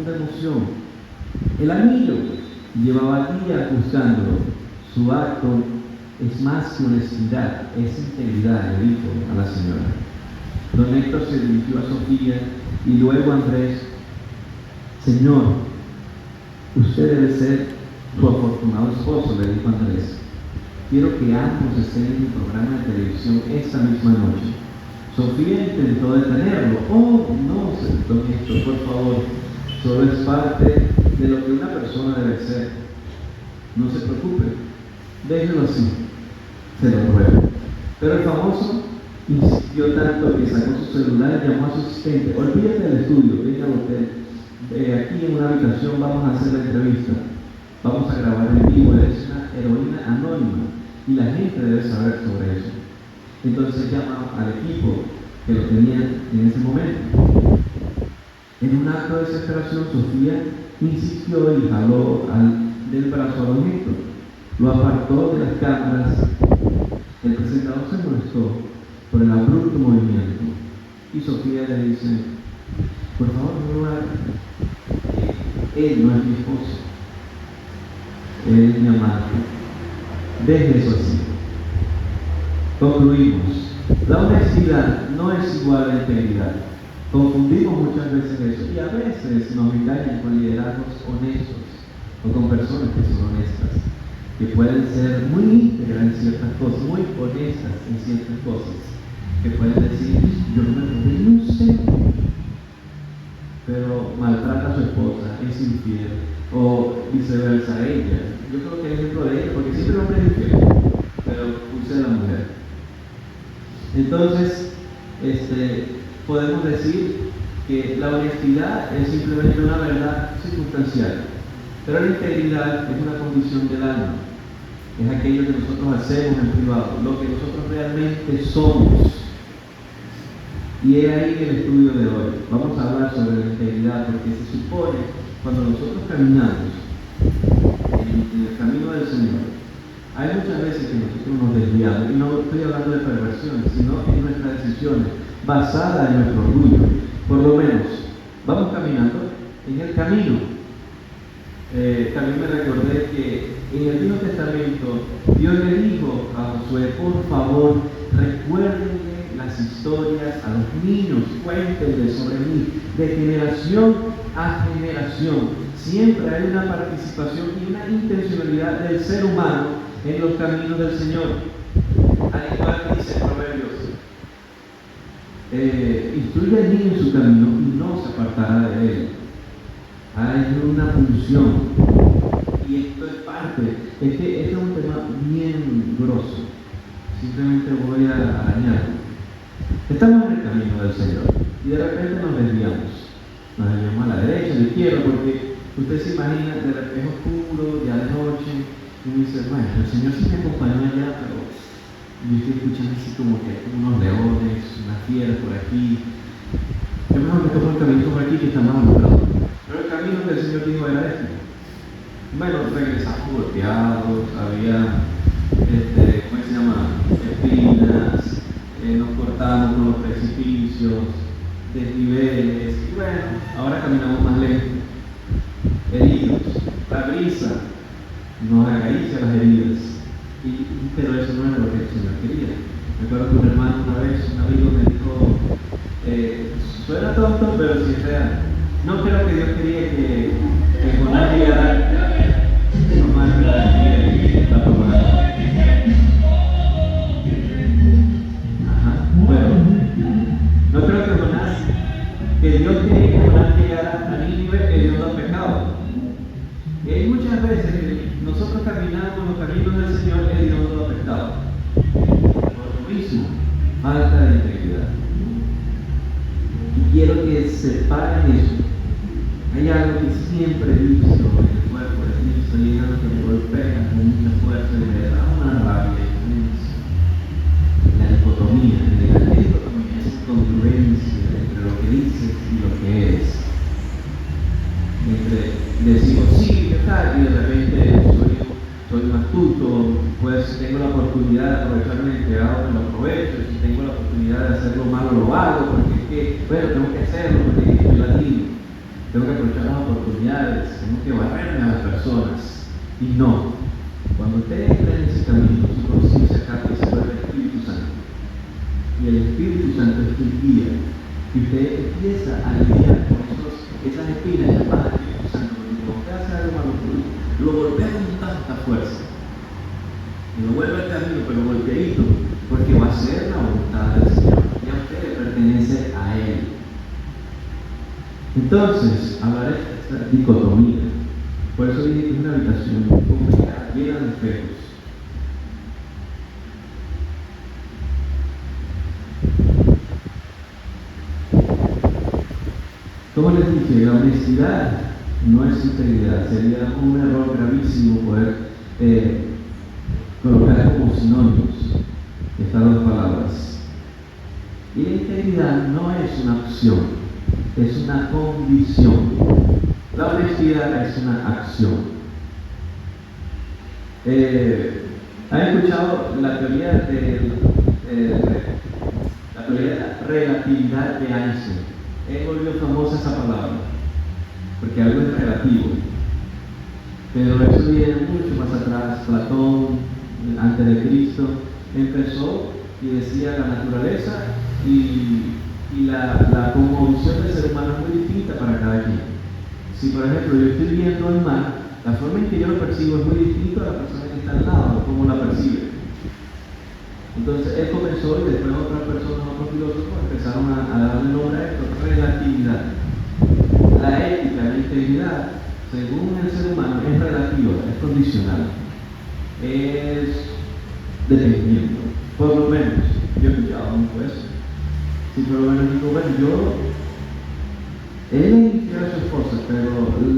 de emoción. El anillo llevaba días buscándolo. Su acto es más que honestidad, es integridad, le dijo a la señora. Don Héctor se dirigió a Sofía y luego a Andrés. Señor, usted debe ser su afortunado esposo, le dijo Andrés. Quiero que ambos estén en mi programa de televisión esta misma noche. Sofía intentó detenerlo. Oh, no, don Héctor, por favor, solo es parte de lo que una persona debe ser. No se preocupe, déjelo así, se lo ruego. Pero el famoso insistió tanto que sacó su celular y llamó a su asistente. Olvídate del estudio, venga al hotel. Aquí en una habitación vamos a hacer la entrevista. Vamos a grabar en vivo, eres una heroína anónima y la gente debe saber sobre eso. Entonces llama al equipo que lo tenía en ese momento. En un acto de desesperación, Sofía insistió y jaló del brazo a don Héctor. Lo apartó de las cámaras. El presentador se molestó por el abrupto movimiento y Sofía le dice: por favor, no lo haga. Él no es mi esposo. Él es mi amante. Deje eso así. Concluimos. La honestidad no es igual a la integridad. Confundimos muchas veces eso y a veces nos engañan con liderazgos honestos o con personas que son honestas, que pueden ser muy íntegras en ciertas cosas, muy honestas en ciertas cosas, que pueden decir: yo no me robé ni un céntimo, pero maltrata a su esposa, es infiel, o viceversa a ella. Yo creo que es ejemplo de ella, porque siempre el hombre es infiel, pero puse a la mujer. Entonces, podemos decir que la honestidad es simplemente una verdad circunstancial, pero la integridad es una condición del alma, es aquello que nosotros hacemos en privado, lo que nosotros realmente somos. Y es ahí el estudio de hoy. Vamos a hablar sobre la integridad, porque se supone, cuando nosotros caminamos en el camino del Señor, hay muchas veces que nosotros nos desviamos, y no estoy hablando de perversiones, sino en nuestras decisiones, basadas en nuestro orgullo. Por lo menos, vamos caminando en el camino. También me recordé que en el Viejo Testamento, Dios le dijo a Josué: por favor, recuérdenle las historias a los niños, cuéntenle sobre mí, de generación a generación. Siempre hay una participación y una intencionalidad del ser humano en los caminos del Señor. Al igual que dice Proverbios: instruye al niño en su camino y no se apartará de él. Hay una función, y esto es parte. Este es un tema bien grosso. Simplemente voy a arañarlo. Estamos en el camino del Señor y de repente nos desviamos. Nos desviamos a la derecha, a la izquierda, porque usted se imagina, de repente es oscuro, ya de noche, y dice: bueno, el Señor sí me acompañó allá, pero yo estoy escuchando así como que unos leones, una fiera por aquí. Yo mejor me tomo el camino por aquí que está más alumbrado. Pero el camino que el Señor dijo era este. Bueno, regresamos golpeados, había, ¿cómo se llama? Espinas, nos cortábamos con los precipicios, desniveles, y bueno, ahora caminamos más lento, heridos, la brisa nos acaricia las heridas, pero eso no era lo que el Señor quería. Me acuerdo que un hermano una vez, un amigo me dijo: suena tonto, pero sí es real. No creo que Dios quería que Jonás llegara nomás la tomada. Bueno, no creo que Dios quería que Jonás llegara a Nínive hediondo a pecado. Y hay muchas veces que nosotros caminamos los caminos del Señor hediondo a pecado. Por lo mismo, falta de integridad. Y quiero que separen eso. Hay algo que siempre he visto en el cuerpo de Cristo, y es algo que me golpea con mucha fuerza y me da una rabia inmensa. La dicotomía, esa incongruencia entre lo que dices y lo que eres. Entre decimos sí, ¿qué tal? Y de repente soy un astuto, pues si tengo la oportunidad de aprovecharme del pecado, me lo aprovecho, si tengo la oportunidad de hacerlo malo, lo hago, porque es que, bueno, tengo que hacerlo, porque es latino. tengo que aprovechar las oportunidades, tengo que barrerme a las personas. Y no, cuando usted entra en ese camino, su conciencia cambia y se vuelve el Espíritu Santo. Y el Espíritu Santo es quien guía. Y usted empieza a lidiar con esas espinas llamadas Espíritu Santo. Cuando usted hace algo malo, lo golpea con tanta fuerza. Y lo vuelve al camino, pero golpeadito, porque va a ser la voluntad del Señor. Y a usted le pertenece a Él. Entonces, hablaré de esta dicotomía. Por eso dije que es una habitación complicada, llena de espejos. Como les dije, la honestidad no es integridad. Sería un error gravísimo poder colocar como sinónimos estas dos palabras. Y la integridad no es una opción, es una condición. La honestidad es una acción. ¿Han escuchado la teoría de la relatividad de Einstein? Volvió famosa esa palabra, porque algo es relativo. Pero eso viene mucho más atrás. Platón, antes de Cristo, empezó y decía la naturaleza y la conmovisión del ser humano es muy distinta para cada quien. Si por ejemplo yo estoy viendo el mar, la forma en que yo lo percibo es muy distinta a la persona que está al lado, cómo la percibe. Entonces él comenzó y después otras personas, otros filósofos empezaron a darle nombre a esto, relatividad. La ética, la integridad, según el ser humano, es relativa, es condicional, es dependiendo. Por lo menos, yo he escuchado mucho eso. Si por lo menos digo, bueno, él es infiel a su esposa, pero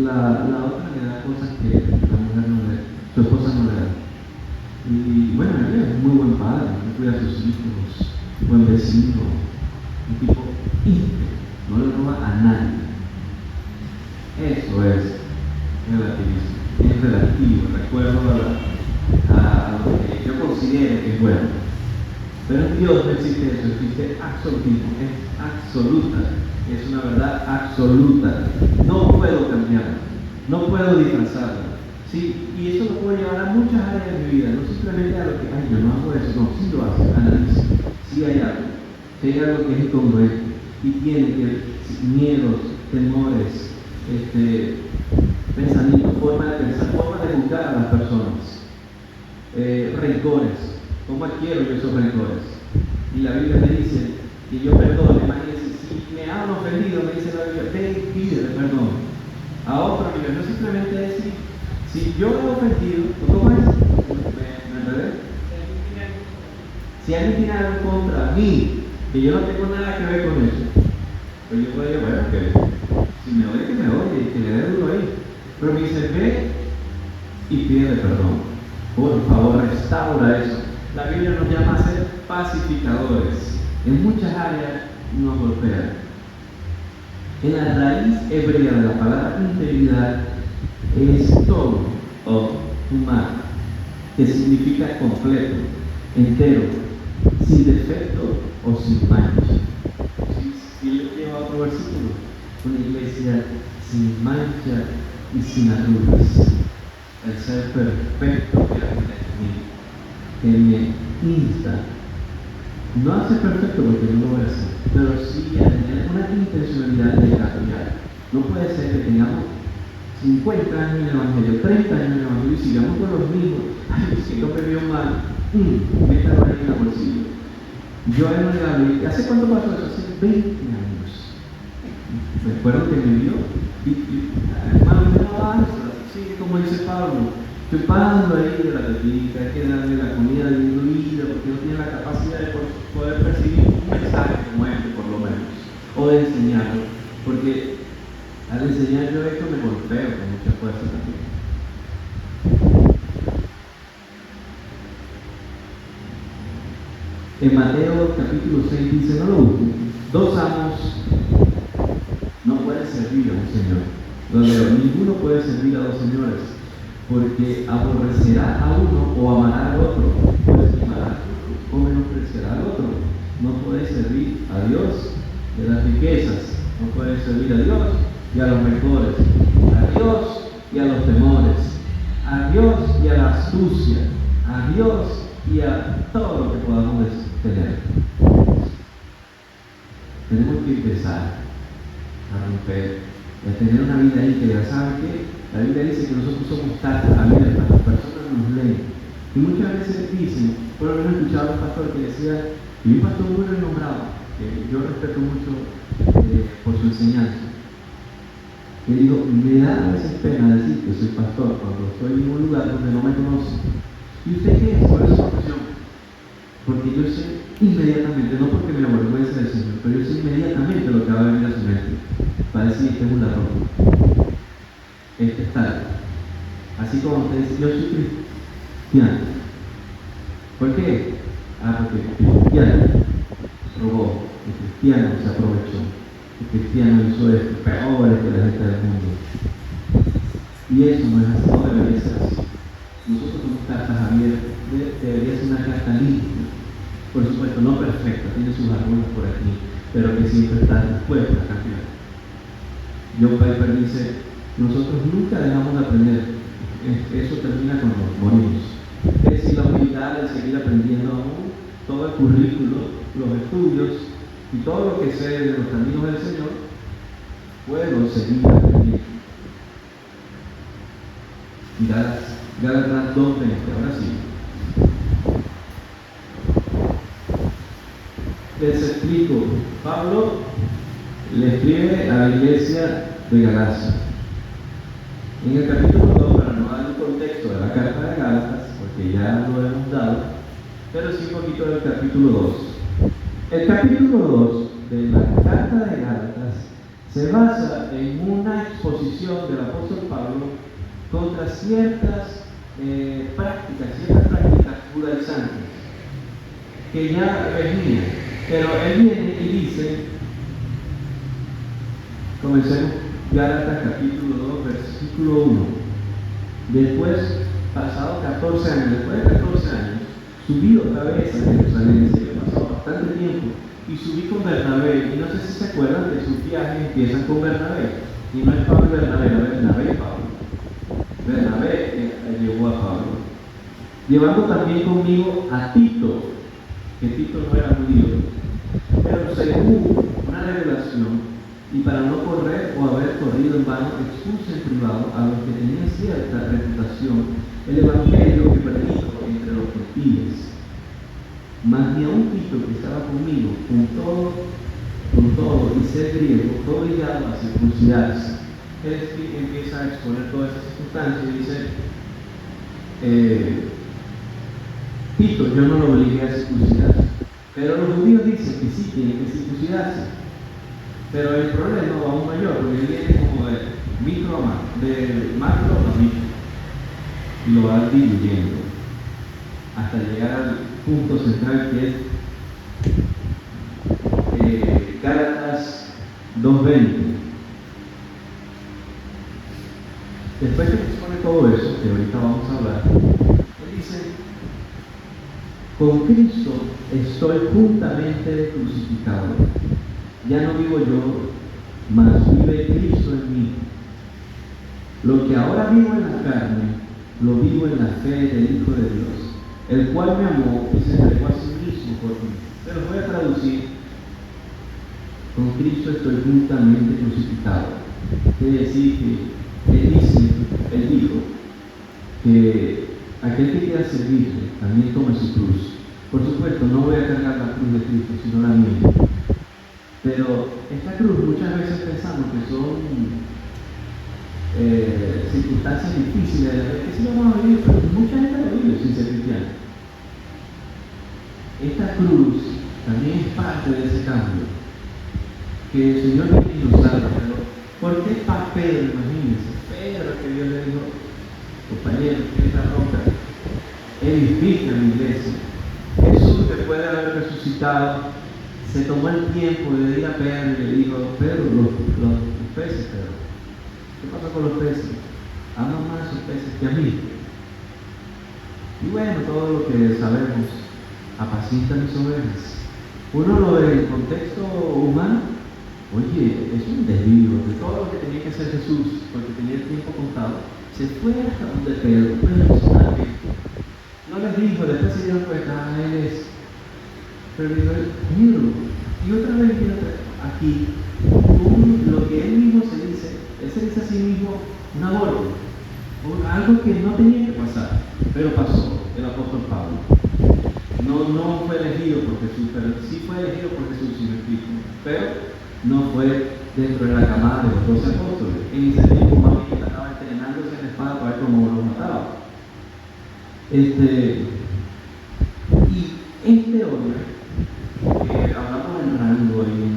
la otra le da cosas que la mujer no le da, su esposa no le da. Y bueno, él es muy buen padre, cuida a sus hijos, buen vecino, un tipo íntegro, no le roba a nadie. Eso es relativismo, es relativo, recuerdo a lo que yo considero que es bueno. Pero en Dios no existe eso, existe absolutismo, es absoluta, es una verdad absoluta. No puedo cambiarla, no puedo disfrazarla. Sí, y eso lo puedo llevar a muchas áreas de mi vida, no simplemente a lo que, yo no hago eso, no, sí lo hace, analiza, sí hay algo que es incongruente y tiene que miedos, temores, pensamientos, forma de pensar, forma de juzgar a las personas, rencores, ¿cómo adquiero yo esos rencores? Y la Biblia me dice que yo perdone. Imagínense, si me han ofendido, me dice la Biblia, ven y pide perdón a otro nivel, no simplemente decir, si yo he ofendido, ¿cómo es? ¿Me enredé? Si alguien tiene algo contra mí, que yo no tengo nada que ver con eso, pues yo voy a decir, bueno, que si me oye, que me oye, que le dé duro ahí. Pero me dice, ve y pide perdón. Por favor, restaura eso. La Biblia nos llama a ser pacificadores. En muchas áreas nos golpean. En la raíz hebrea de la palabra integridad es todo o humano, que significa completo, entero, sin defecto o sin mancha. Si le lleva a otro versículo, una iglesia sin mancha y sin arrugas, el ser perfecto que me insta, no hace perfecto porque no lo voy a hacer, pero sí a tener una intencionalidad de cambiar. No puede ser que tengamos 50 años en el Evangelio, 30 años en el Evangelio y sigamos con los mismos. Ay, es que no me vio mal, métalo ahí en el bolsillo. Yo he negado, ¿hace cuánto pasó eso? Hace 20 años. Recuerdo que me vio y hermano, no avanza, sigue como dice Pablo. Estoy pagando ahí de la tetica, hay que darle la comida diluida porque no tiene la capacidad de poder percibir un mensaje como este, por lo menos, o de enseñarlo, porque al enseñar yo esto me golpeo con mucha fuerza también. En Mateo capítulo 6 dice, no lo busquen, 2 amos no pueden servir a un señor. Lo leo, ninguno puede servir a 2 señores, porque aborrecerá a uno o amará al otro, o estimará o menospreciará al otro. No puede servir a Dios de las riquezas, no puede servir a Dios y a los rencores, a Dios y a los temores, a Dios y a la astucia, a Dios y a todo lo que podamos tener. Tenemos que empezar a romper, a tener una vida íntegra. ¿Saben qué? La Biblia dice que nosotros somos cartas abiertas, las personas nos leen. Y muchas veces dicen, por lo menos he escuchado a un pastor que decía, y un pastor muy renombrado, que yo respeto mucho por su enseñanza, que digo, me da a veces pena decir que soy pastor cuando estoy en un lugar donde no me conocen. ¿Y usted qué es? ¿Cuál es su profesión? Porque yo sé inmediatamente, no porque me avergüence del Señor, pero yo sé inmediatamente lo que va a venir a su mente. Va a decir, este es un ladrón, este es tal. Así como usted dice, yo soy cristiano. ¿Por qué? Porque el cristiano robó, el cristiano se aprovechó, el cristiano hizo esto, peor que la gente del mundo. Y eso no es así, no debería ser así. Nosotros somos cartas abiertas, debería ser una carta limpia. Por supuesto, no perfecta, tiene sus arrugas por aquí, pero que siempre está dispuesta a cambiar. John Piper dice, nosotros nunca dejamos de aprender, eso termina cuando morimos. Es decir, la humildad de seguir aprendiendo aún, todo el currículo, los estudios y todo lo que sé de los caminos del Señor, puedo seguir aprendiendo. Gálatas 2:20, ahora sí. Les explico. Pablo le escribe a la iglesia de Galacia. En el capítulo 2, para no dar un contexto de la carta de Gálatas, porque ya lo hemos dado, pero sí un poquito del capítulo 2. El capítulo 2 de la carta de Gálatas se basa en una exposición del apóstol Pablo contra ciertas prácticas judaizantes que ya venían. Pero él viene y dice, comencemos Gálatas capítulo 2, versículo 1. Después, pasado 14 años, después de 14 años, subí otra vez a Jerusalén, se le pasó bastante tiempo, y subí con Bernabé, y no sé si se acuerdan que sus viajes empiezan con Bernabé, y no es Pablo y Bernabé, no es Bernabé y Pablo. Bernabé llevó a Pablo, llevando también conmigo a Tito, que Tito no era judío, pero según una revelación, y para no correr o haber corrido en vano, expuse en privado a los que tenían cierta reputación el evangelio que predico entre los gentiles. Mas ni aun Tito, que estaba conmigo, con todo y ser griego, fue obligado a circuncidarse. Él empieza a exponer todas esas circunstancias y dice, Tito, yo no lo obligué a circuncidarse. Pero los judíos dicen que sí tienen que circuncidarse. Pero el problema va aún mayor, porque él viene como de macro a micro. Y lo va diluyendo hasta llegar al punto central que es Gálatas 2:20. Después que expone todo eso, que ahorita vamos a hablar, él dice, con Cristo estoy juntamente crucificado. Ya no vivo yo, mas vive Cristo en mí. Lo que ahora vivo en la carne, lo vivo en la fe del Hijo de Dios, el cual me amó y se entregó a sí mismo por mí. Pero voy a traducir, con Cristo estoy juntamente crucificado. Quiere decir que él dijo que aquel que quiera servirle también tome su cruz. Por supuesto, no voy a cargar la cruz de Cristo, sino la mía. Pero esta cruz muchas veces pensamos que son circunstancias difíciles de la vida, que sí vamos a vivir, pero mucha gente lo vive sin ser cristiano. Esta cruz también es parte de ese cambio que el Señor viene y nos salva. Pero ¿por qué para Pedro? Imagínense, Pedro, que Dios le dijo, compañero, que esta roca edifica mi iglesia. Jesús, después de haber resucitado, se tomó el tiempo de ir a Pedro y le dijo, Pedro, los peces, Pedro, ¿qué pasa con los peces? Ama más a esos peces que a mí. Y bueno, todo lo que sabemos, apacienta mis ovejas. Uno lo ve en el contexto humano Oye, es un desvío de todo lo que tenía que hacer Jesús, porque tenía el tiempo contado. Se fue hasta donde Pedro, un personaje. No les dijo, después se dieron cuenta, él es. Pero dijo, Pedro. Y otra vez viene aquí, lo que él mismo se dice, él se dice a sí mismo un aborto, algo que no tenía que pasar, pero pasó el apóstol Pablo. No fue elegido por Jesús, pero sí fue elegido por Jesús, si me explico. Pero no fue dentro de la camada de los 12 apóstoles. En ese tiempo, más bien estaba entrenándose en la espada para ver cómo lo mataba. Y este hombre, hablamos en rango y en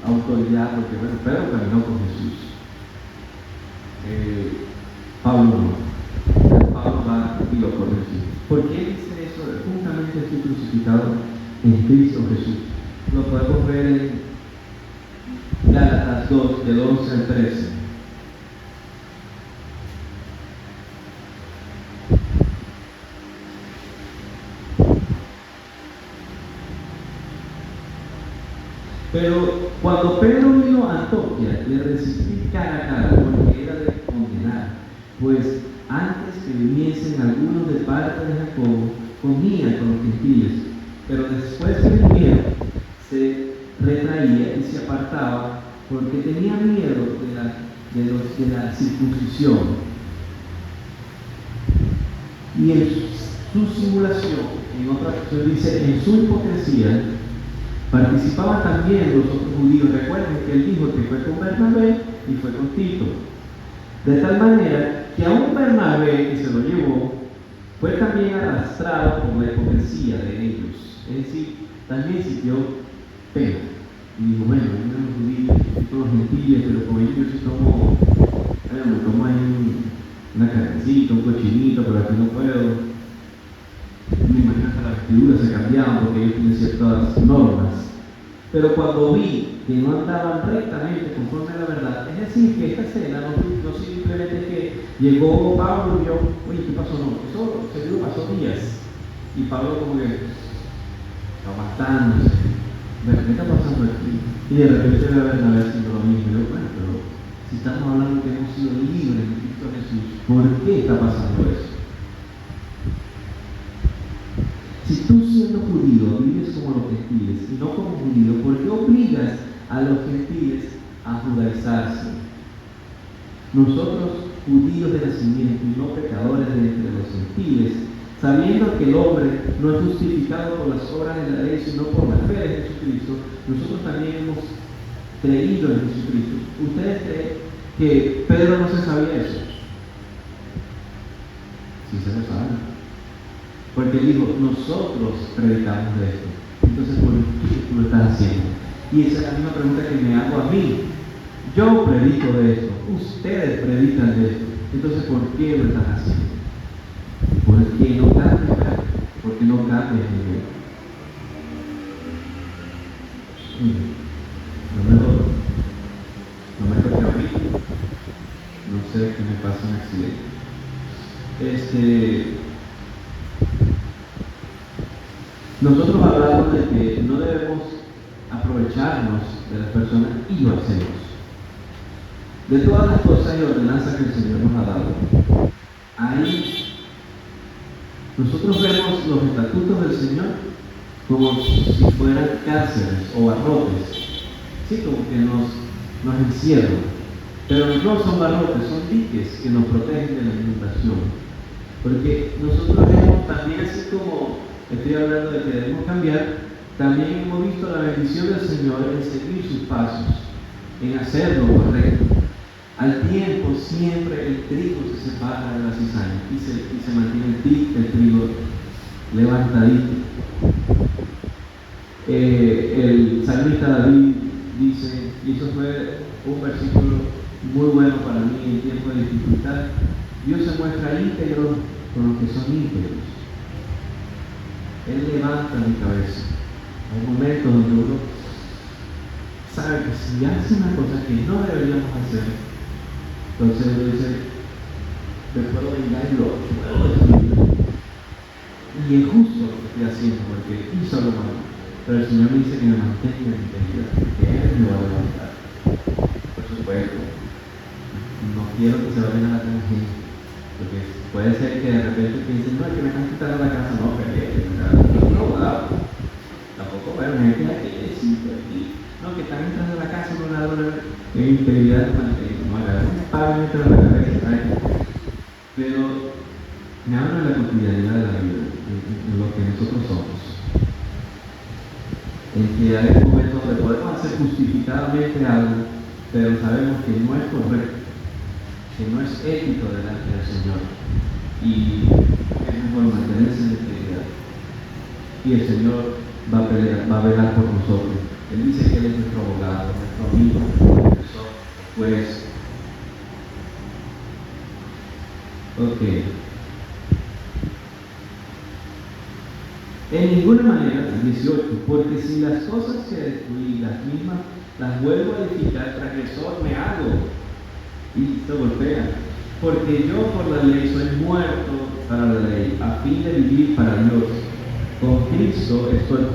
autoridad, porque bueno, Pedro caminó con Jesús. Pablo no. Pablo va y lo corrige. ¿Por qué dice eso? Juntamente estoy crucificado en Cristo Jesús. Lo podemos ver en Gálatas 2, del 11 al 13. Pero cuando Pedro vino a Antioquía, le resistí cara a cara, porque era de condenar, pues antes que viniesen algunos de parte de Jacobo, comía con los gentiles, pero después que vinieron, se retraía y se apartaba, porque tenía miedo de la circuncisión. Y en su simulación, en otra versión dice, en su hipocresía, participaban también los otros judíos. Recuerden que él dijo que fue con Bernabé y fue con Tito. De tal manera que aún Bernabé, que se lo llevó, fue también arrastrado por la hipocresía de ellos. Es decir, también siguió Pedro. Y dijo, bueno, yo no los judíos, y todos los gentiles, pero con ellos sí tomo ahí una carnecita, un cochinito, pero aquí no puedo. Me imagino que las vestiduras se cambiaban porque ellos tienen ciertas normas. Pero cuando vi que no andaban rectamente conforme a la verdad, es decir, que esta escena no simplemente es que llegó Pablo y vio, oye, ¿qué pasó? No, eso seguro pasó días. Y Pablo como que aguantándose, ¿qué está pasando aquí? Y de repente ve a Bernabé haciendo lo mismo. Y yo, bueno, pero si estamos hablando que hemos sido libres en Cristo Jesús, ¿por qué está pasando eso? Si tú siendo judío vives como los gentiles y no como judío, ¿por qué obligas a los gentiles a judaizarse? Nosotros, judíos de nacimiento y no pecadores de entre los gentiles, sabiendo que el hombre no es justificado por las obras de la ley, sino por la fe de Jesucristo, nosotros también hemos creído en Jesucristo. ¿Ustedes creen que Pedro no se sabía eso? Sí se lo sabe. Porque dijo, nosotros predicamos de esto. Entonces, ¿por qué tú lo estás haciendo? Y esa es la misma pregunta que me hago a mí. Yo predico de esto, ustedes predican de esto. Entonces, ¿por qué lo están haciendo? ¿Por qué no cambian? ¿Por qué no cambian? No me toca a mí. No sé qué me pasa un accidente. Nosotros hablamos de que no debemos aprovecharnos de las personas y lo hacemos. De todas las cosas y ordenanzas que el Señor nos ha dado, ahí nosotros vemos los estatutos del Señor como si fueran cárceles o barrotes, sí, como que nos encierran, pero no son barrotes, son diques que nos protegen de la inundación, porque nosotros vemos también, así como estoy hablando de que debemos cambiar, también hemos visto la bendición del Señor en seguir sus pasos, en hacer lo correcto. Al tiempo siempre el trigo se separa de la cizaña y se mantiene el trigo levantadito. El salmista David dice, y eso fue un versículo muy bueno para mí en tiempo de dificultad, Dios se muestra íntegro con los que son íntegros. Él levanta mi cabeza. Hay momentos donde uno sabe que si hace una cosa que no deberíamos hacer, entonces uno dice, me puedo vengar y lo puedo destruir. Y es justo lo que estoy haciendo, porque hizo lo malo. Pero el Señor me dice que me mantenga en integridad, que Él me va a levantar. Por supuesto, no quiero que se vayan a la tangente, porque puede ser que de repente piensen, no, es que me están quitando la casa, no, pero no, tampoco, bueno, gente aquí, sí, no, que están entrando a la casa, no la integridad de mantener, no, agarran, pagan, entran a la cabeza, ¿sabes? Pero me habla de la cotidianidad de la vida, en lo que nosotros somos. En que hay momentos donde podemos hacer justificadamente algo, pero sabemos que no es correcto, que no es ético delante del Señor, y es mejor mantenerse en la integridad. Y el Señor va a velar por nosotros. Él dice que Él es nuestro abogado, nuestro amigo, nuestro profesor, juez. Ok. En ninguna manera, 18, porque si las cosas que destruí, las mismas, las vuelvo a edificar, transgresor me hago. Y se golpea. Porque yo por la ley soy muerto para la ley, a fin de vivir para Dios. Con Cristo estoy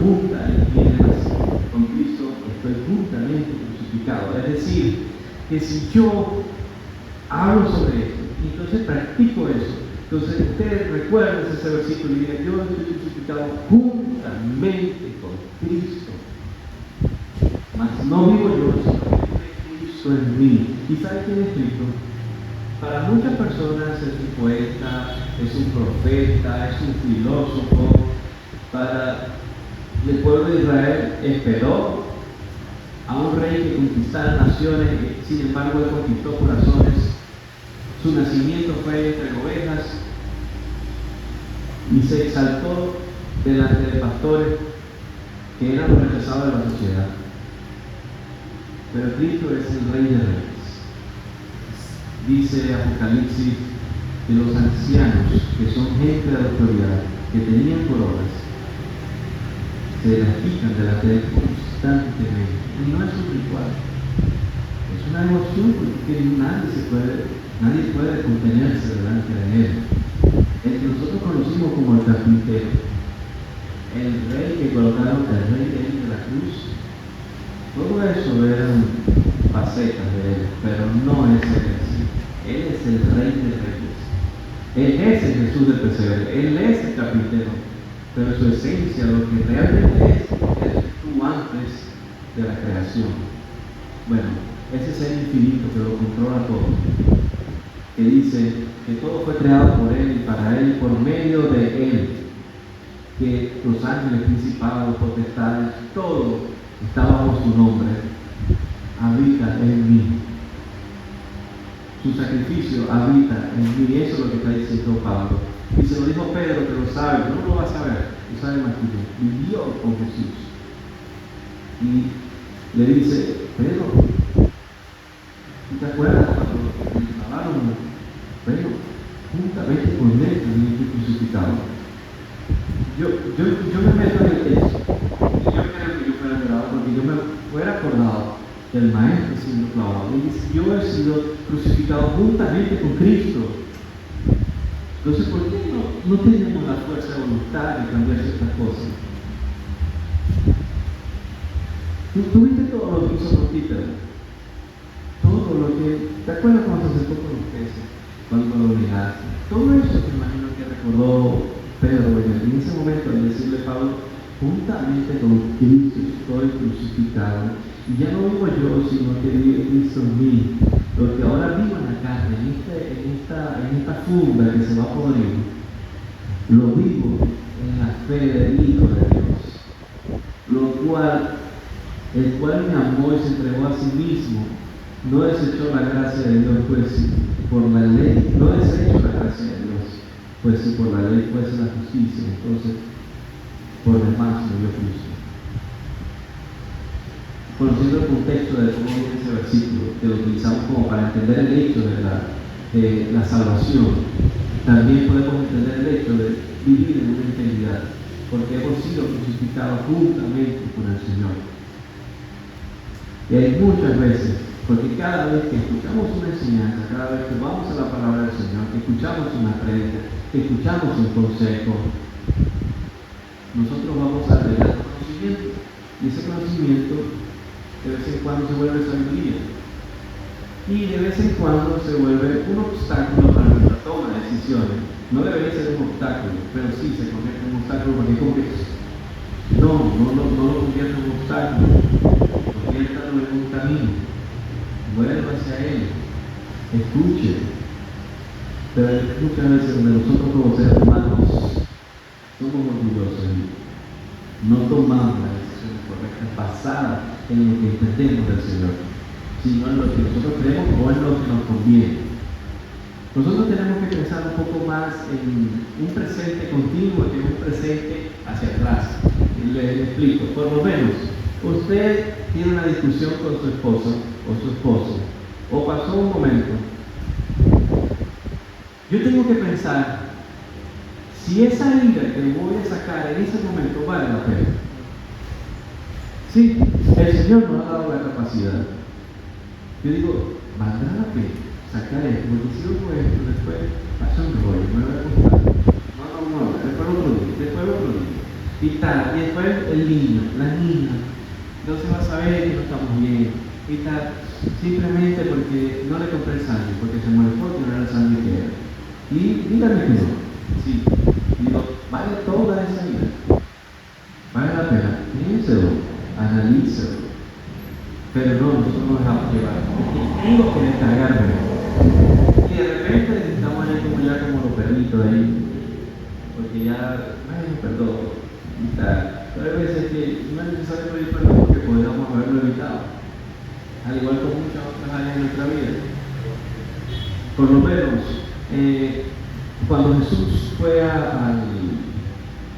con Cristo estoy juntamente crucificado. Es decir, que si yo hablo sobre esto, y entonces practico eso, entonces ustedes recuerden ese versículo y digan, yo estoy crucificado juntamente con Cristo. Mas no vivo yo, sino que Cristo en mí. ¿Y sabe quién es Cristo? Para muchas personas es un poeta, es un profeta, es un filósofo. Para el pueblo de Israel esperó a un rey que conquistara naciones, sin embargo él conquistó corazones. Su nacimiento fue entre ovejas y se exaltó delante de pastores que eran los rechazados de la sociedad. Pero Cristo es el Rey de Reyes. Dice Apocalipsis que los ancianos, que son gente de autoridad, que tenían coronas, se las quitan delante de él constantemente. Y no es un ritual, es una emoción porque nadie puede contenerse delante de él. El que nosotros conocimos como el carpintero, el rey que colocaron, el rey de la cruz, todo eso eran facetas de él, pero no es él. Él es el Rey de Reyes. Él es el Jesús del pesebre. Él es el carpintero. Pero su esencia, lo que realmente es, estuvo antes de la creación. Bueno, ese ser infinito que lo controla todo, que dice que todo fue creado por Él y para Él, por medio de Él, que los ángeles, principados, potestades, todo está bajo su nombre, habita en mí. Su sacrificio habita en mí. Eso es lo que está diciendo Pablo. Y se lo dijo Pedro, que lo sabe, no lo va a saber, lo sabe más que yo. Vivió con Jesús. Y le dice, Pedro, ¿te acuerdas cuando te clavaron? Pedro, juntamente con él también fui crucificado. Yo me meto en el texto. Y yo creo que yo fuera grabado porque yo me fuera acordado del maestro siendo clavado. Y dice, yo he sido crucificado juntamente con Cristo. Entonces, ¿por qué no tenemos la fuerza de voluntad de cambiar ciertas cosas? ¿Tú viste todo lo que hizo con Peter? Todo lo que... ¿Te acuerdas cuando se acercó con los peces? Cuando lo obligaste. Todo eso te imagino que recordó Pedro en ese momento al decirle a Pablo, juntamente con Cristo estoy crucificado. Y ya no vivo yo, sino que vive Cristo en mí. Lo que ahora vivo en la carne, en esta funda que se va a podrir, lo vivo en la fe del Hijo de Dios. El cual me amó y se entregó a sí mismo. No desechó la gracia de Dios, pues por la ley, no desecho la gracia de Dios, pues si por la ley fuese la justicia, entonces por demás me dio Cristo. Conociendo el contexto de cómo viene ese versículo, que lo utilizamos como para entender el hecho de la salvación, también podemos entender el hecho de vivir en una integridad, porque hemos sido crucificados juntamente con el Señor. Y hay muchas veces, porque cada vez que escuchamos una enseñanza, cada vez que vamos a la palabra del Señor, que escuchamos una prédica, que escuchamos un consejo, nosotros vamos a agregar conocimiento. Y ese conocimiento de vez en cuando se vuelve sabiduría. y de vez en cuando se vuelve un obstáculo para nuestra toma de decisiones. No debería ser un obstáculo, pero sí se convierte en un obstáculo porque como que no lo convierte en un obstáculo, conviértalo en un camino, vuelva hacia él, escuche. Pero muchas veces donde nosotros como seres humanos somos orgullosos y no tomamos las decisiones correctas basadas en lo que entendemos del Señor, sino en lo que nosotros creemos o en lo que nos conviene. Nosotros tenemos que pensar un poco más en un presente continuo que un presente hacia atrás. Le explico, por lo menos, usted tiene una discusión con su esposa o su esposo, o pasó un momento. Yo tengo que pensar si esa ira que voy a sacar en ese momento vale la pena. Sí, el Señor nos ha dado la capacidad. Yo digo, ¿valdrá la pena sacar esto? Porque si yo hago esto, después pasa un rollo, me voy a contar. No, después otro día. Y tal, y después el niño, la niña, no se va a saber que no estamos bien. Y tal, simplemente porque no le compré el sándwich, porque se molestó que no era el sándwich que era. Y dígame que no. Sí. Digo, vale toda esa ira. Vale la pena. Piénselo, analícelo. Pero no, nosotros nos dejamos llevar. Tengo que descargarme. Y de repente estamos ahí como los perritos ahí. Porque ya, perdón. Y tal. Pero hay veces que no es necesario pedir perdón porque podríamos haberlo evitado. Al igual que muchas otras áreas de nuestra vida. Por lo menos, cuando Jesús fue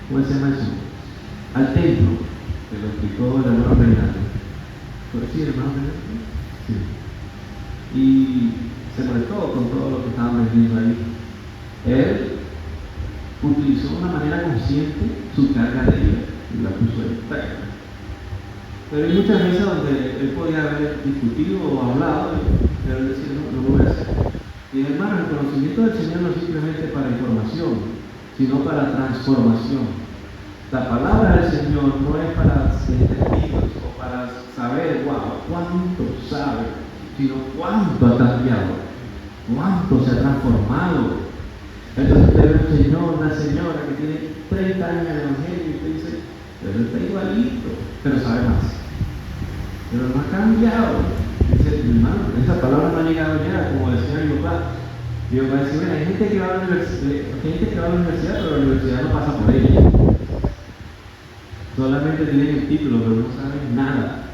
¿cómo se llama eso? Al templo, que lo explicó el hermano Bernardo. ¿Por sí, hermano Bernardo? Sí. Y se molestó con todo lo que estaban vendiendo ahí. Él utilizó de una manera consciente su carga de ira y la puso en práctica. Pero hay muchas veces donde él podía haber discutido o hablado, pero él decía, no lo voy a hacer. Y hermano, el conocimiento del Señor no es simplemente para información, sino para transformación. La palabra del Señor no es para entendidos o para saber, wow, cuánto sabe, sino cuánto ha cambiado, cuánto se ha transformado. Entonces usted ve un señor, una señora que tiene 30 años de evangelio y usted dice, pero él está igualito, pero sabe más. Pero no ha cambiado. Dice, hermano, esa palabra no ha llegado ya, como decía mi papá. Mi papá decía, bueno, hay gente que va a la universidad, pero la universidad no pasa por ella. Solamente tienen el título, pero no saben nada.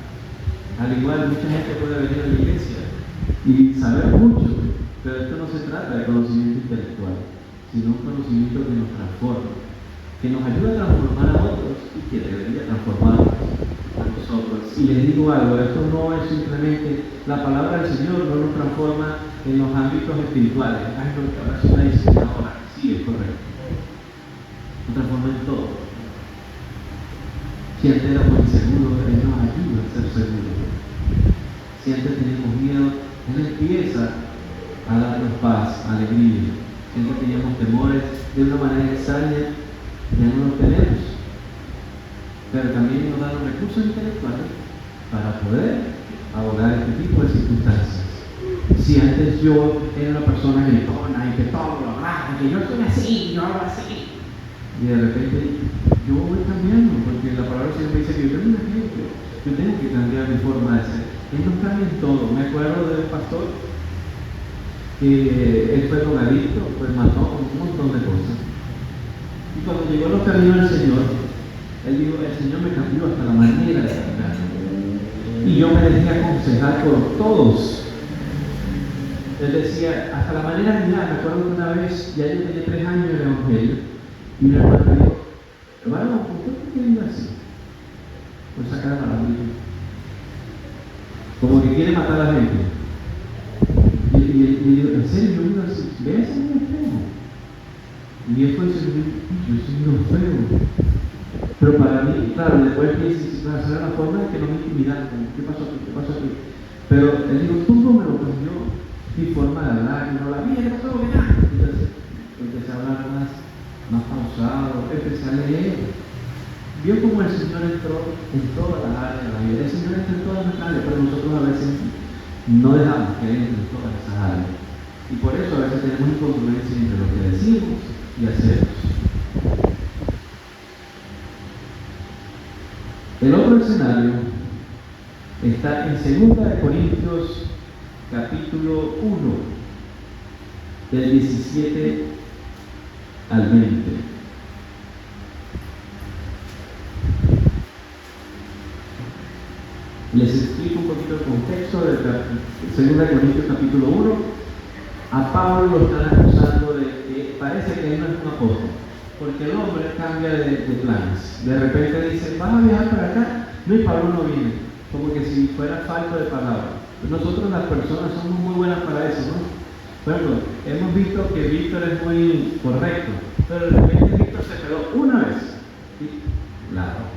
Al igual, mucha gente puede venir a la iglesia y saber mucho, pero esto no se trata de conocimiento intelectual, sino un conocimiento que nos transforma, que nos ayuda a transformar a otros y que debería transformarnos a nosotros. Y les digo algo, esto no es simplemente, la palabra del Señor no nos transforma en los ámbitos espirituales. Ay, lo que ahora se está diciendo ahora, sí, es correcto. Nos transforma en todo. Si antes éramos inseguros, Él nos ayuda a ser seguros. Si antes teníamos miedo, Él empieza a darnos paz, alegría. Si antes teníamos temores de una manera extraña, ya no los tenemos. Pero también nos da los recursos intelectuales para poder abordar este tipo de circunstancias. Si antes yo era una persona gritona y que todo lo hablaba, que yo soy así, yo hago así, y de repente yo voy cambiando, porque la palabra siempre dice que yo tengo un ejemplo, yo tengo que cambiar mi forma de ser. Él nos cambia en todo. Me acuerdo de un pastor que él fue drogadicto, pues mató un montón de cosas. Y cuando llegó a los caminos del Señor, él dijo, el Señor me cambió hasta la manera de caminar. Y yo me dejé aconsejar por todos. Él decía, hasta la manera de mirar. Me acuerdo que una vez, ya yo tenía 3 años en el Evangelio, y un hermano me dijo, hermano, ¿por qué vive así? Pues sacar a la Biblia. Como que quiere matar a la gente. Y yo, en serio, yo vivo así, ¿ves en el espejo? Y después dice, yo soy un feo. Pero para mí, claro, después piensa, será la forma de que no me intimidan, ¿qué pasó aquí? Pero él dijo, tú no me lo cambió mi forma de hablar, no la mía, ¿qué pasó? Entonces, empecé a hablar más pausado, empecé a leer. Vio como el Señor entró en todas las áreas de la vida. El Señor entró en todas las áreas, pero nosotros a veces no dejamos que entren todas esas áreas. Y por eso a veces tenemos incongruencia entre lo que decimos y hacemos. El otro escenario está en 2 Corintios capítulo 1, del 17 al 20. Les explico un poquito el contexto de 2 Corintios capítulo 1. A Pablo lo están acusando de que parece que él no es un apóstol, porque el hombre cambia de planes. De repente dice, ¿vas a viajar para acá? No, y Pablo no viene, como que si fuera falta de palabra. Nosotros las personas somos muy buenas para eso, ¿no? Por ejemplo, hemos visto que Víctor es muy correcto, pero de repente Víctor se quedó una vez. Y claro.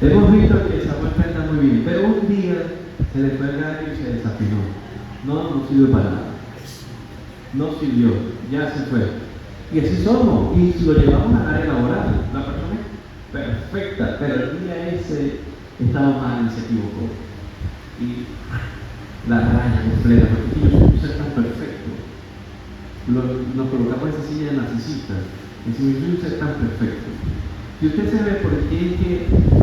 Hemos visto que Samuel canta muy bien, pero un día se le fue el gallo y se desafinó. No sirvió para nada. No sirvió, ya se fue. Y así somos. Y si lo llevamos al área laboral, la persona es perfecta, pero el día ese estaba mal y se equivocó. Y la raya completa, porque yo soy un ser tan perfecto. Nos colocamos en esa silla de narcisista. Y si yo soy un ser tan perfecto. Si usted se ve por qué es que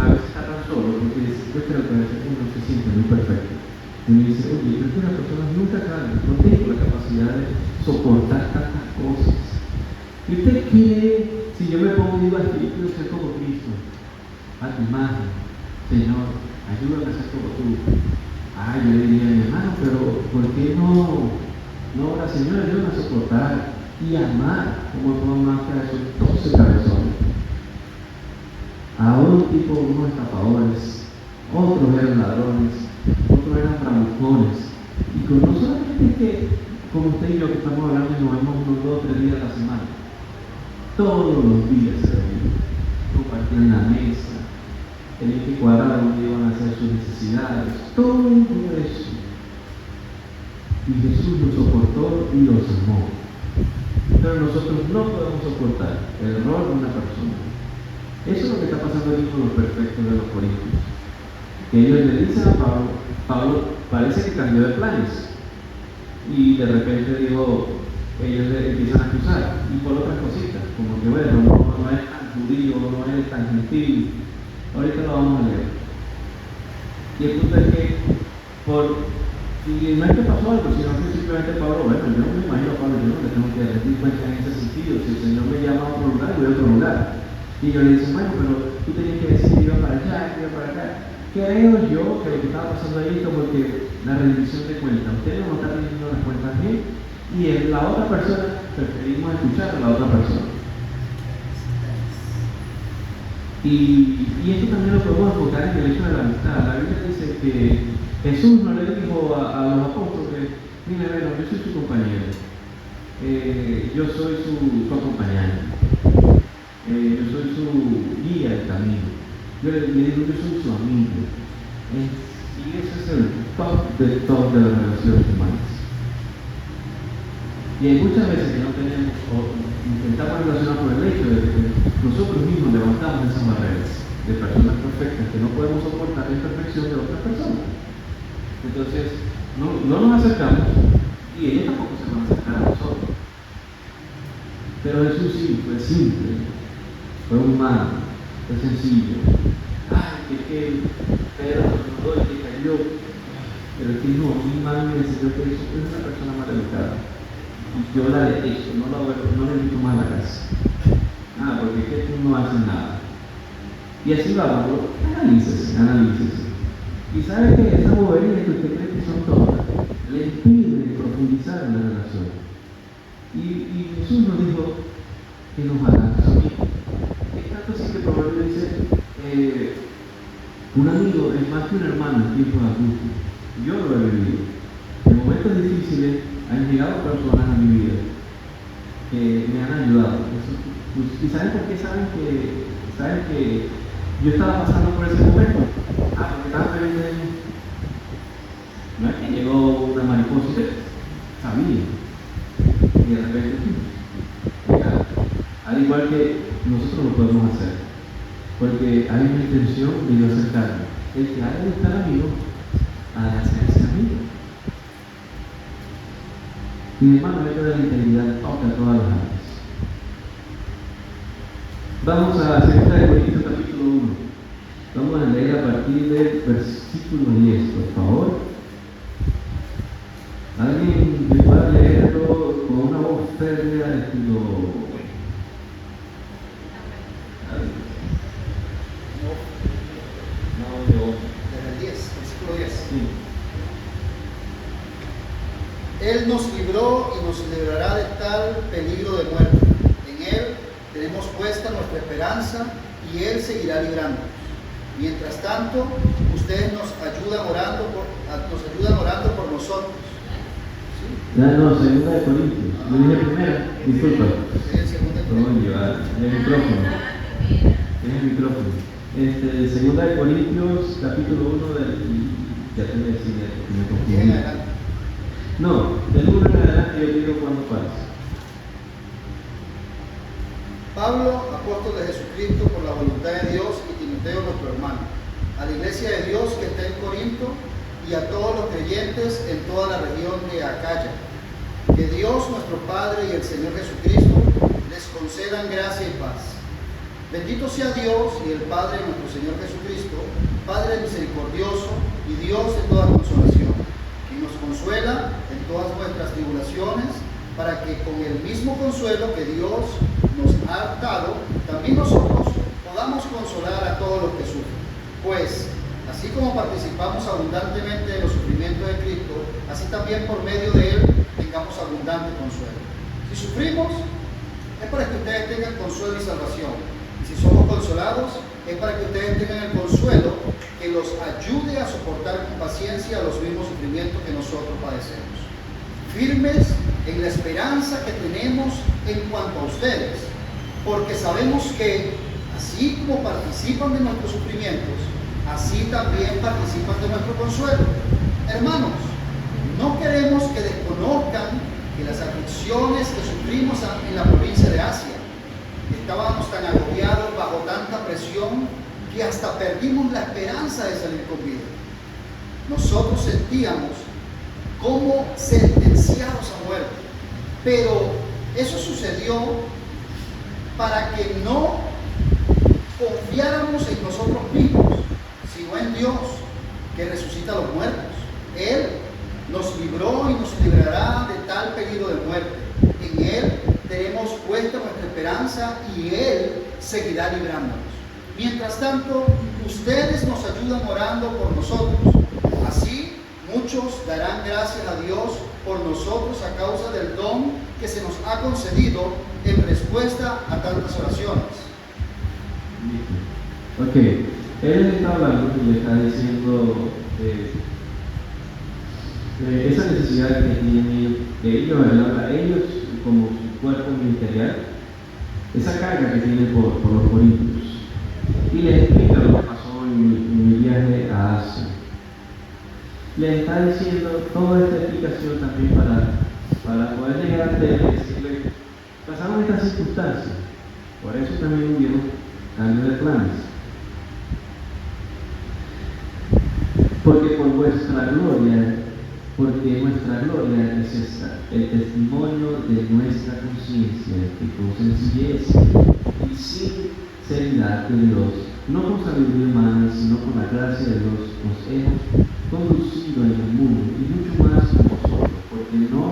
a veces está tan solo, porque yo creo que a veces uno se siente muy perfecto. Y me dice, oye, creo que las personas nunca cambian, no tengo la capacidad de soportar tantas cosas. ¿Y usted quiere, si yo me pongo y digo, yo quiero ser como Cristo, a tu imagen, Señor, ayúdame a ser como tú? Yo le diría a mi hermano, pero ¿por qué no ahora, Señor, ayúdame a soportar y amar como tú amaste a esos 12 cabezones? Ahora un tipo, unos estafadores, otros eran ladrones, otros eran bravucones. Y no solamente es que, como usted y yo que estamos hablando y nos vemos unos 2 o 3 días a la semana, todos los días se veían, compartían la mesa, tenían que cuadrar donde iban a hacer sus necesidades, todo eso. Y Jesús los soportó y los amó. Pero nosotros no podemos soportar el error de una persona. Eso es lo que está pasando aquí con los perfectos de los corintios. Que ellos le dicen a Pablo parece que cambió de planes. Y de repente digo, ellos le empiezan a acusar. Y por otras cositas, como que bueno, no es tan judío, no es tan gentil. Ahorita lo vamos a leer. Y el punto es que, y no es que pasó algo, sino que simplemente Pablo, bueno, yo no me imagino a Pablo, yo no le tengo que rendir cuenta en ese sentido. Si el Señor me llama a otro lugar, voy a otro lugar. Y ellos le dicen, bueno, pero tú tenías que decir que iba para allá, que iba para acá. Creo yo que lo que estaba pasando ahí es como que la rendición de cuentas. Ustedes no están rendiendo las cuentas bien y en la otra persona preferimos escuchar a la otra persona. Y esto también lo podemos enfocar en el hecho de la amistad. La Biblia dice que Jesús no le dijo a los apóstoles, mira, yo soy su compañero, yo soy su acompañante. Yo soy su guía del camino. Yo le digo, yo soy su amigo. Y ese es el top de las relaciones humanas. Y hay muchas veces que no tenemos, o intentamos relacionar por el hecho de que nosotros mismos levantamos esas barreras de personas perfectas que no podemos soportar la imperfección de otras personas. Entonces, no nos acercamos y ellos tampoco se van a acercar a nosotros. Pero Jesús sí, fue simple. Fue humano, fue sencillo. Que Pedro se y que cayó. Pero es que no, mi madre me enseñó que eso es una persona mal educada. Y yo la detesto, no le invito más a la casa. Porque es que tú no haces nada. Y así vamos, analícese. Y sabe que esa bobería que usted cree que son todas, le impide profundizar en la relación. Y Jesús nos dijo que nos hagamos amigos. Es tanto así que Proverbio dice, un amigo es más que un hermano en tiempos de angustia. Yo lo he vivido. En momentos difíciles han llegado personas a mi vida que me han ayudado. ¿Y saben por qué? Saben que yo estaba pasando por ese momento. Porque estaba feliz de mí. No es que llegó una mariposa, sabía. Y de repente, al igual que nosotros lo podemos hacer, porque hay una intención de yo acercarme. El que ha de estar amigo a hacerse amigo. Y hermano, esto de la integridad toca todas las áreas. Vamos a 2 Corintios capítulo 1. Vamos a leer a partir del versículo 10, por favor. ¿Alguien me puede leerlo con una voz férrea estilo? Él nos libró y nos librará de tal peligro de muerte. En Él tenemos puesta nuestra esperanza y Él seguirá librándonos. Mientras tanto, ustedes nos ayudan orando por nosotros. ¿Sí? No, 2 Corintios. Yo dije primera, disculpa. El micrófono. Es el micrófono. 2 Corintios, capítulo 1 ya te voy a decir, me confundí. No, del 1 en adelante yo digo cuando pasa. Pablo, apóstol de Jesucristo por la voluntad de Dios, y Timoteo, nuestro hermano, a la iglesia de Dios que está en Corinto y a todos los creyentes en toda la región de Acaya. Que Dios, nuestro Padre y el Señor Jesucristo les concedan gracia y paz. Bendito sea Dios y el Padre de nuestro Señor Jesucristo, Padre misericordioso y Dios de toda consolación, que nos consuela en todas nuestras tribulaciones, para que con el mismo consuelo que Dios nos ha dado, también nosotros podamos consolar a todos los que sufren. Pues, así como participamos abundantemente de los sufrimientos de Cristo, así también por medio de Él tengamos abundante consuelo. Si sufrimos, es para que ustedes tengan consuelo y salvación. Y si somos consolados, es para que ustedes tengan el consuelo que los ayude a soportar con paciencia los mismos sufrimientos que nosotros padecemos. Firmes en la esperanza que tenemos en cuanto a ustedes, porque sabemos que, así como participan de nuestros sufrimientos, así también participan de nuestro consuelo. Hermanos, no queremos que desconozcan que las aflicciones que sufrimos en la provincia de Asia, estábamos tan agobiados bajo tanta presión que hasta perdimos la esperanza de salir con vida. Nosotros sentíamos como sentenciados a muerte, pero eso sucedió para que no confiáramos en nosotros mismos, sino en Dios, que resucita a los muertos. Él nos libró y nos librará de tal peligro de muerte. En Él tenemos puesta nuestra esperanza y Él seguirá librándonos. Mientras tanto, ustedes nos ayudan orando por nosotros. Así, muchos darán gracias a Dios por nosotros a causa del don que se nos ha concedido en respuesta a tantas oraciones. Ok, él está hablando y le está diciendo esa necesidad que tienen ellos, ¿verdad? Ellos como su cuerpo ministerial, esa carga que tienen por los corintios. Y les explica lo que pasó en el viaje a Asia. Les está diciendo toda esta explicación también para poder llegar a decirle, pasaron estas circunstancias, por eso también hubieron cambios de planes. Porque nuestra gloria es esta, el testimonio de nuestra conciencia, que con sencillez y sinceridad de Dios, no con sabiduría humana, sino con la gracia de Dios, nos hemos conducido en el mundo, y mucho más con vosotros, porque no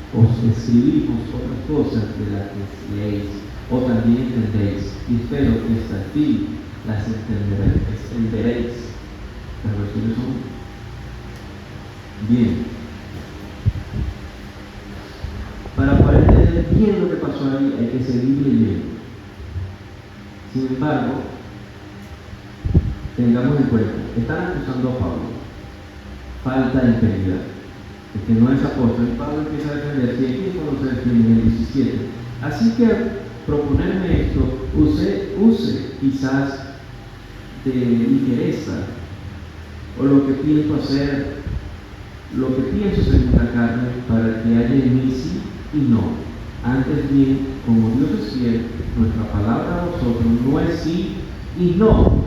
os escribimos otras cosas de las que leéis o también entendéis, y espero que hasta el fin las entenderéis. Las versiones son bien. Para poder entender bien lo que pasó ahí, hay que seguir leyendo. Sin embargo, tengamos en cuenta, están acusando a Pablo, falta de integridad, de que no es apóstol. Y Pablo empieza a defenderse, y aquí conocer en el 17. Así que proponerme esto, use quizás de ligereza, o lo que pienso hacer, lo que pienso según la carne, para que haya en mí sí y no. Antes bien, como Dios es fiel, nuestra palabra a vosotros no es sí y no,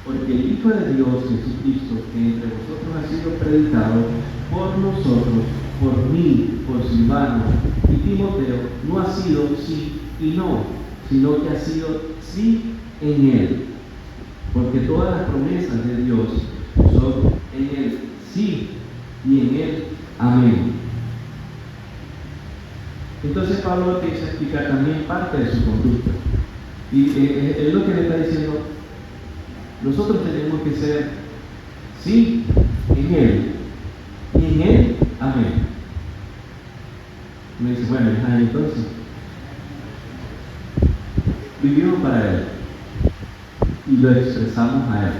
Porque el Hijo de Dios, Jesucristo, que entre vosotros ha sido predicado por nosotros, por mí, por Silvano y Timoteo, no ha sido sí y no, sino que ha sido sí en Él. Porque todas las promesas de Dios son en Él sí y en Él amén. Entonces Pablo empieza a explicar también parte de su conducta. Y es lo que le está diciendo. Nosotros tenemos que ser sí en Él y en Él amén. Me dice, bueno, entonces vivimos para Él y lo expresamos a Él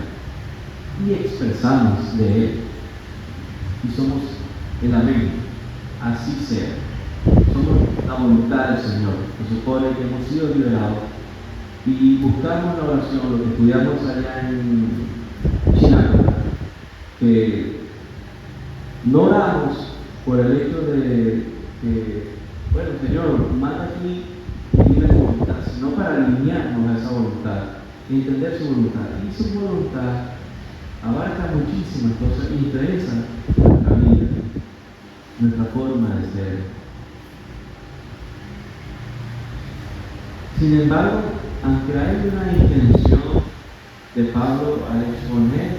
y expresamos de Él y somos el amén, así sea. Somos la voluntad del Señor. Se supone que hemos sido liberados y buscamos la oración, lo que estudiamos allá en Chicago, que no oramos por el hecho de que, bueno, Señor, manda aquí y dime tu voluntad, sino para alinearnos a esa voluntad, entender su voluntad. Y su voluntad abarca muchísimas cosas y interesa nuestra vida, nuestra forma de ser. Sin embargo, aunque hay una intención de Pablo al exponer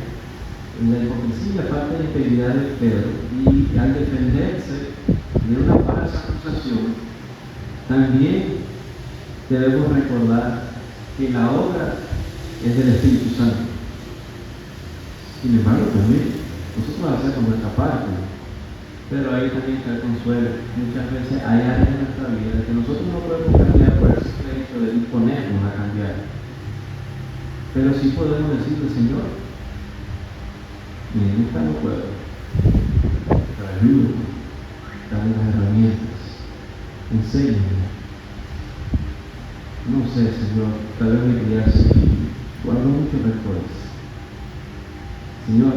la hipocresía y la falta de integridad de Pedro y al defenderse de una falsa acusación, también debemos recordar que la obra es del Espíritu Santo. Sin embargo, también nosotros hacemos nuestra parte, pero ahí también está el consuelo. Muchas veces hay áreas en nuestra vida que nosotros no podemos cambiar por el simple hecho de disponernos a cambiar, pero sí podemos decirle, Señor, en esta no puedo, pero ayúdame, dame las herramientas, enséñame. No sé, Señor, tal vez me criaste y guardo muchos recuerdos. Señor,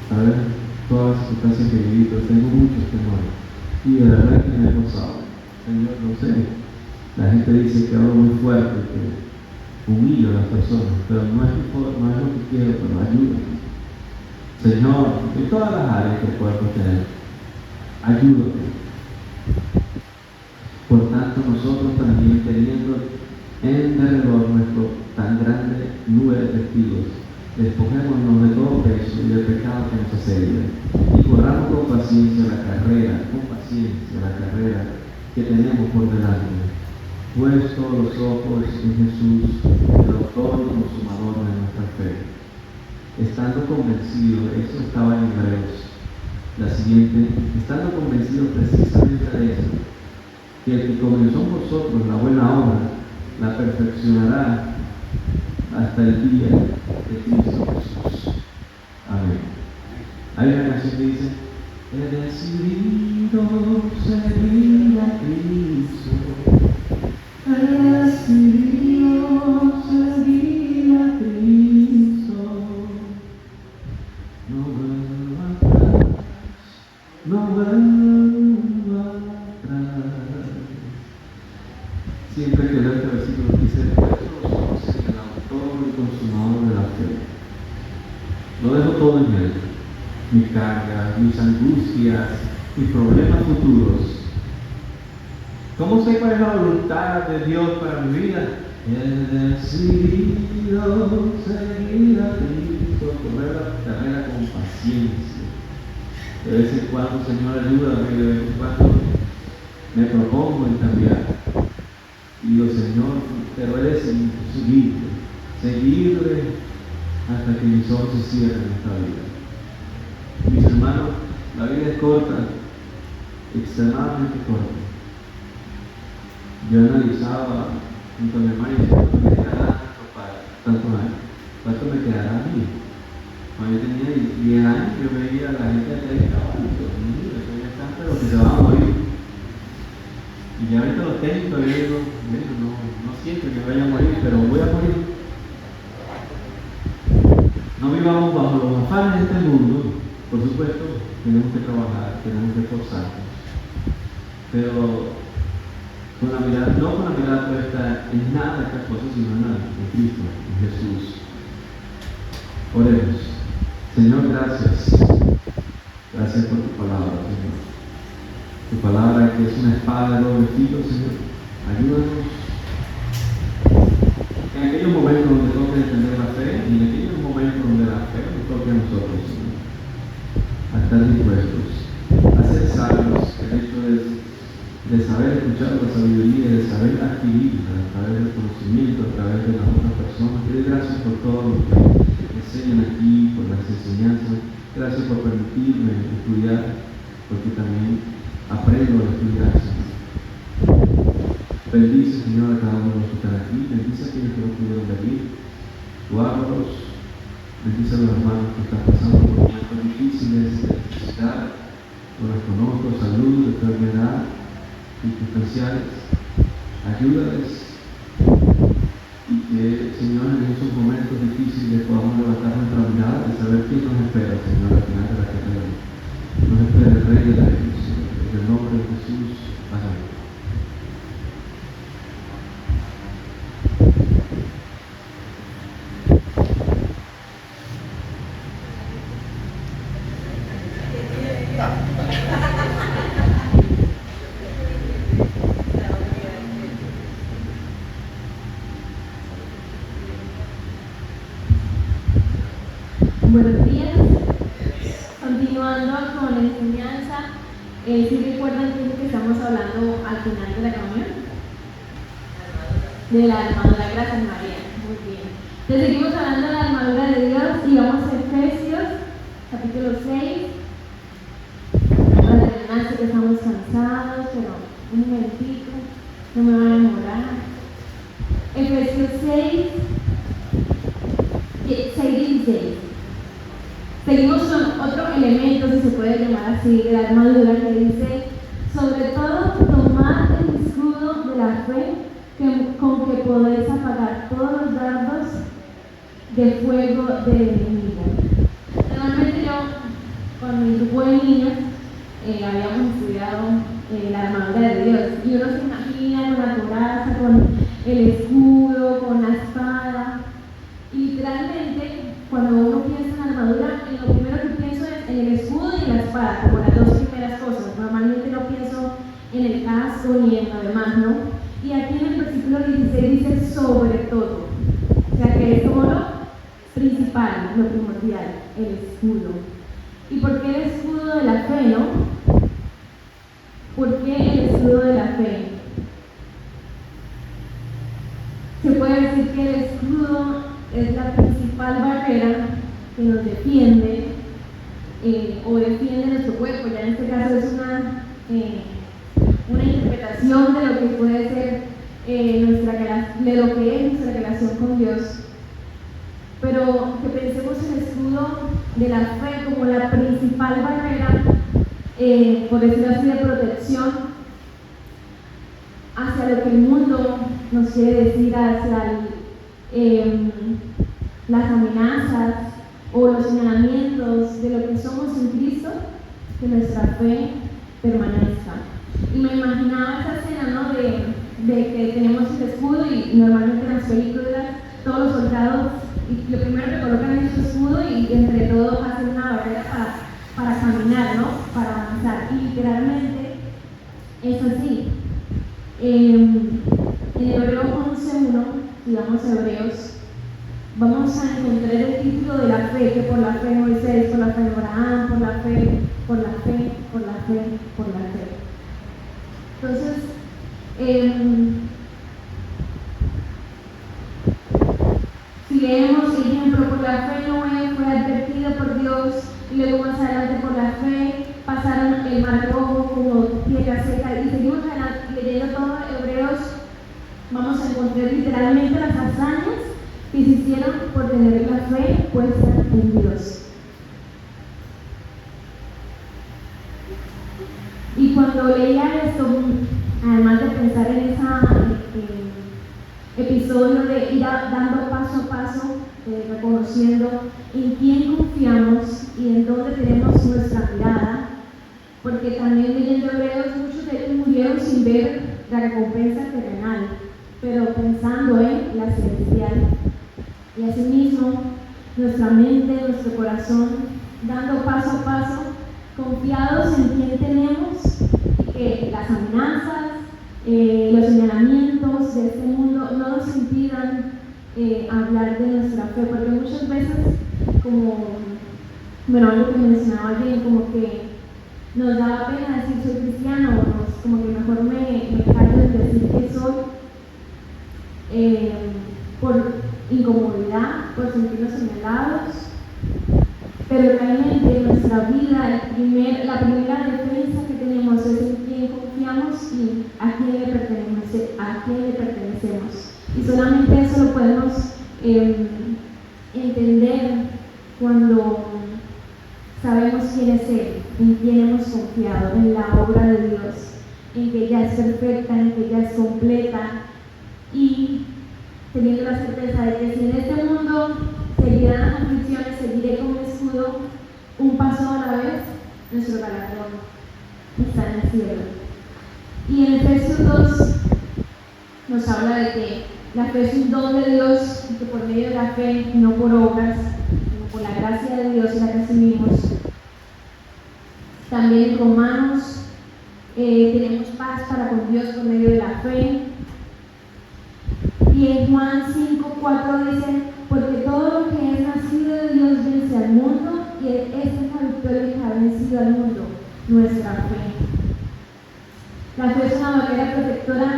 tal vez todas las circunstancias que he vivido, tengo muchos temores y de verdad que me he gozado. Señor, no sé, la gente dice que hablo muy fuerte, que humillo a las personas, pero no es lo que quiero, pero ayúdame. Señor, en todas las áreas que puedo tener, ayúdame. Por tanto, nosotros también, teniendo en derredor nuestro tan grande nube de testigos, despojémonos de todo peso y del pecado que nos asedia, y corramos con paciencia la carrera que tenemos por delante, puesto los ojos en Jesús, el autor y consumador de nuestra fe. Estando convencidos, eso estaba en Hebreos, la siguiente, estando convencidos precisamente de eso, que el que comenzó en vosotros la buena obra, la perfeccionará hasta el día de Cristo Jesús. Amén. Hay una canción que dice, he decidido seguir a Cristo, he decidido seguir a Cristo, no vuelvo atrás, no vuelvo atrás. Siempre que leo este versículo dice, el autor y consumador de la fe. Lo dejo todo en Él, mis cargas, mis angustias, mis problemas futuros. ¿Cómo sé cuál es la voluntad de Dios para mi vida? He decidido seguir a Cristo, correr la carrera con paciencia. De vez en cuando, Señor, ayúdame, de vez en cuando me propongo en cambiar. Y digo, Señor, pero eres seguirle hasta que mis ojos se cierren en esta vida. Mis hermanos, la vida es corta, extremadamente corta. Yo analizaba junto a mi hermano y decía, ¿cuánto me quedará tantos años? ¿Cuánto me quedará a mí? Cuando yo tenía 10 años, yo veía a la gente de 30 años, eso ya está, pero que se van a morir. Y ya ahorita los tengo, todavía digo, no siento que vaya a morir, pero voy a morir. No vivamos bajo los afanes de este mundo. Por supuesto, tenemos que trabajar, tenemos que esforzarnos, pero no con la mirada puesta en nada de estas cosas, sino en Cristo, en Jesús. Oremos. Señor, gracias. Gracias por tu palabra, Señor. Tu palabra que es una espada de doble filo, Señor. Ayúdanos en aquellos momentos donde toque defender la fe y en aquellos momentos donde la fe nos toque a nosotros, Señor, a estar dispuestos a ser sabios. El hecho de saber escuchar la sabiduría, de saber adquirirla a través del conocimiento, a través de las otras personas. Te doy gracias por todo lo que enseñan aquí, por las enseñanzas. Gracias por permitirme estudiar, porque también aprendo a estudiar, Señor. Bendice, Señor, a cada uno de los que están aquí. Bendice a aquellos que no pudieron venir. Guárdalos. Bendice a los hermanos que están pasando por momentos difíciles de necesidad. No los conozco, salud, enfermedad, circunstanciales. Ayúdales. Y que, Señor, en esos momentos difíciles podamos levantar nuestra mirada y saber quién nos espera, Señor, al final de la carrera. Nos espera el Rey de la Vida, Señor. En el nombre de Jesús. Amén. Buenos días. Continuando con la enseñanza, si recuerdan que estamos hablando al final de la reunión de la armadura, gracias María, muy bien. Entonces seguimos hablando de la armadura de Dios y vamos a Efesios, capítulo 6. Para terminar, sé que estamos cansados, pero un momentito, no me van a demorar. Efesios 6, 16. Seguimos con otro elemento, si se puede llamar así, de la armadura, que dice: sobre todo, tomad el escudo de la fe, con que podéis apagar todos los dardos de fuego del enemigo. Normalmente yo, con mi grupo de niños, habíamos estudiado la armadura de Dios, y uno se imagina con la coraza, con el escudo, con la espada, y literalmente, cuando uno piensa en la armadura, lo primero que pienso es en el escudo y en la espada, como las dos primeras cosas. Normalmente no pienso en el casco ni en lo demás, ¿no? Y aquí en el versículo 16 dice sobre todo. O sea que es como lo principal, lo primordial, el escudo. ¿Y por qué el escudo de la fe, no? ¿Por qué el escudo de la fe? Se puede decir que el escudo es la principal barrera que nos defiende o defiende nuestro cuerpo. Ya en este caso es una interpretación de lo que puede ser de lo que es nuestra relación con Dios, pero que pensemos en el escudo de la fe como la principal barrera, por decirlo así, de protección hacia lo que el mundo nos quiere decir, hacia las amenazas o los señalamientos de lo que somos en Cristo, que nuestra fe permanezca. Y me imaginaba esa escena, ¿no? de que tenemos el escudo y normalmente en las películas todos los soldados y lo primero que colocan es su escudo y entre todos hacen una barrera para caminar, ¿no? Para avanzar. Y literalmente es así. En Hebreos 11:1, si vamos a Hebreos, vamos a encontrar el título de la fe, que por la fe Moisés, por la fe Abraham, por la fe, por la fe, por la fe, por la fe. Entonces, si leemos, por ejemplo, por la fe Noé fue advertido por Dios, y luego más adelante por la fe pasaron el mar rojo como tierra seca, y seguimos leyendo todo Hebreos, vamos a encontrar literalmente las hazañas que se hicieron por tener la fe puesta en Dios. Y cuando leía esto, además de pensar en ese episodio de ir dando paso a paso, reconociendo en quién confiamos y en dónde tenemos nuestra mirada, porque también leyendo Hebreos, muchos de ellos murieron sin ver la recompensa terrenal, pero pensando en la celestial. Y asimismo, nuestra mente, nuestro corazón, dando paso a paso, confiados en quién tenemos, y que las amenazas, los señalamientos de este mundo no nos impidan hablar de nuestra fe, porque muchas veces, algo que mencionaba alguien, como que nos da pena decir soy cristiano, como que mejor me callo en decir que soy, por incomodidad, por sentirnos señalados, pero realmente nuestra vida, la primera defensa que tenemos es en quién confiamos y a quién le pertenecemos. Y solamente eso lo podemos entender cuando sabemos quién es Él, en quién hemos confiado, en la obra de Dios, en que ella es perfecta, en que ella es completa, y teniendo la certeza de que si en este mundo seguirán las aflicciones, seguiré con mi escudo, un paso a la vez, nuestro galardón está en el cielo. Y en Efesios 2 nos habla de que la fe es un don de Dios, y que por medio de la fe, no por obras, sino por la gracia de Dios la recibimos. También en Romanos tenemos paz para con Dios por medio de la fe. Y en Juan 5:4 dice, porque todo lo que es nacido de Dios vence al mundo, y esa es la victoria que ha vencido al mundo, nuestra fe. La fe es una barrera protectora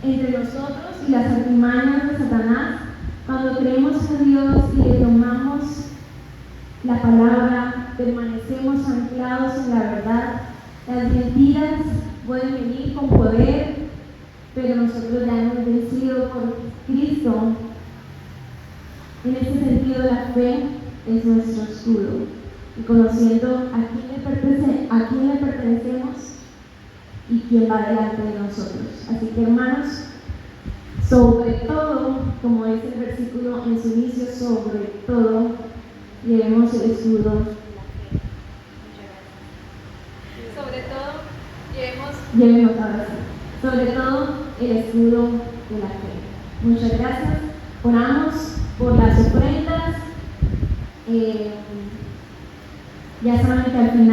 entre nosotros y las artimañas de Satanás. Cuando creemos en Dios y le tomamos la palabra, permanecemos anclados en la verdad. Las mentiras pueden venir con poder, pero nosotros ya hemos vencido por Cristo. En ese sentido, la fe es nuestro escudo, y conociendo a quién le pertenecemos y quién va delante de nosotros. Así que, hermanos, sobre todo, como dice el versículo en su inicio, sobre todo, llevemos el escudo de la fe. Sobre todo, llevemos ahora sí. Sobre todo, el escudo de la fe. Muchas gracias. Oramos por las ofrendas. Ya saben que al final